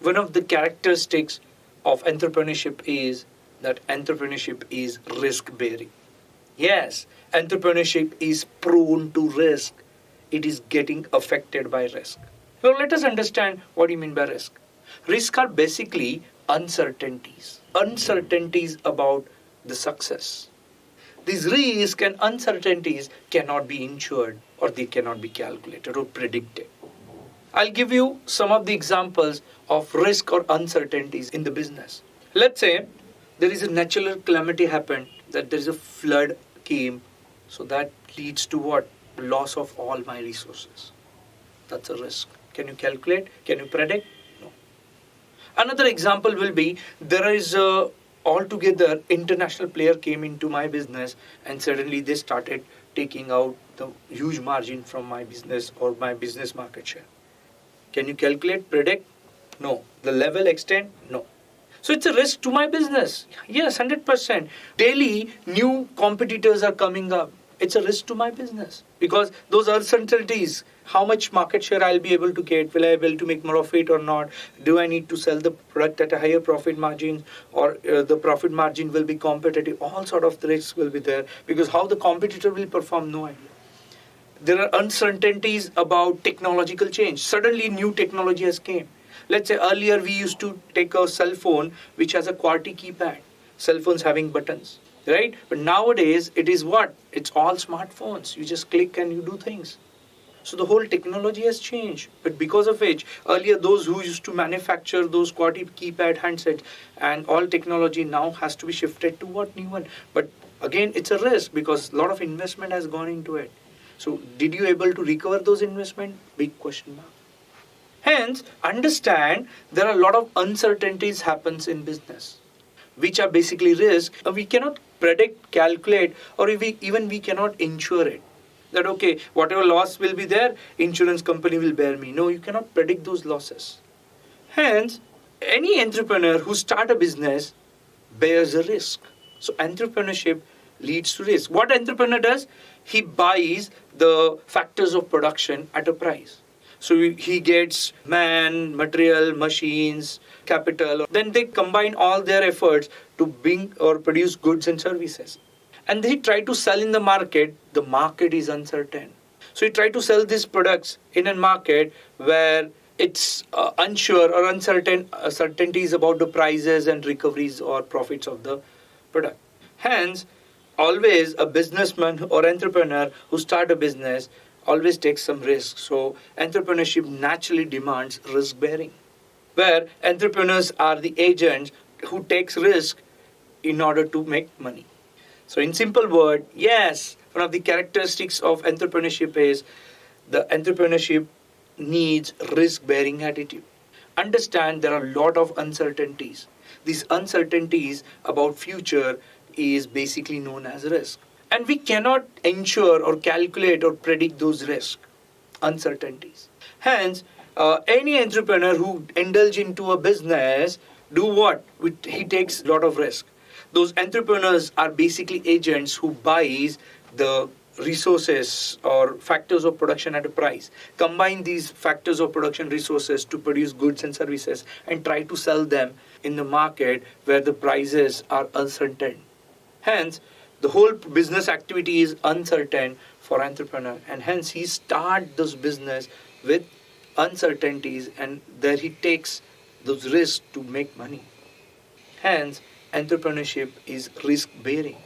One of the characteristics of entrepreneurship is that entrepreneurship is risk bearing. Yes, entrepreneurship is prone to risk. It is getting affected by risk. So let us understand what you mean by risk. Risk are basically uncertainties. Uncertainties about the success. These risks and uncertainties cannot be insured or they cannot be calculated or predicted. I'll give you some of the examples of risk or uncertainties in the business. Let's say there is a natural calamity happened, that there is a flood came, so that leads to what? Loss of all my resources. That's a risk. Can you calculate? Can you predict? No. Another example will be there is a altogether international player came into my business and suddenly they started taking out the huge margin from my business or my business market share. Can you calculate, predict? No. The level, extent? No. So it's a risk to my business. Yes, 100%. Daily new competitors are coming up. It's a risk to my business because those uncertainties, how much market share I'll be able to get, will I be able to make more of it or not? Do I need to sell the product at a higher profit margin or the profit margin will be competitive? All sort of risks will be there because how the competitor will perform, no idea. There are uncertainties about technological change. Suddenly new technology has came. Let's say earlier we used to take a cell phone which has a QWERTY keypad. Cell phones having buttons, right? But nowadays it is what? It's all smartphones. You just click and you do things. So the whole technology has changed. But because of which, earlier those who used to manufacture those QWERTY keypad handsets and all technology now has to be shifted to what new one. But again, it's a risk because a lot of investment has gone into it. So did you able to recover those investment? Big question mark. Hence, understand there are a lot of uncertainties happens in business, which are basically risk. We cannot predict, calculate, or even we cannot insure it. That okay, whatever loss will be there, insurance company will bear me. No, you cannot predict those losses. Hence, any entrepreneur who start a business bears a risk. So entrepreneurship leads to risk. What entrepreneur does? He buys the factors of production at a price. So he gets man, material, machines, capital. Then they combine all their efforts to bring or produce goods and services. And they try to sell in the market. The market is uncertain. So he try to sell these products in a market where it's unsure or uncertain, certainties about the prices and recoveries or profits of the product. Hence, always a businessman or entrepreneur who start a business always takes some risk. So entrepreneurship naturally demands risk bearing, where entrepreneurs are the agents who takes risk in order to make money. So in simple word, yes, one of the characteristics of entrepreneurship is the entrepreneurship needs risk bearing attitude. Understand there are a lot of uncertainties. These uncertainties about future is basically known as risk. And we cannot ensure or calculate or predict those risks, uncertainties. Hence, any entrepreneur who indulge into a business, do what? He takes a lot of risk. Those entrepreneurs are basically agents who buys the resources or factors of production at a price. Combine these factors of production resources to produce goods and services and try to sell them in the market where the prices are uncertain. Hence, the whole business activity is uncertain for entrepreneur, and hence he start this business with uncertainties, and there he takes those risks to make money. Hence, entrepreneurship is risk bearing.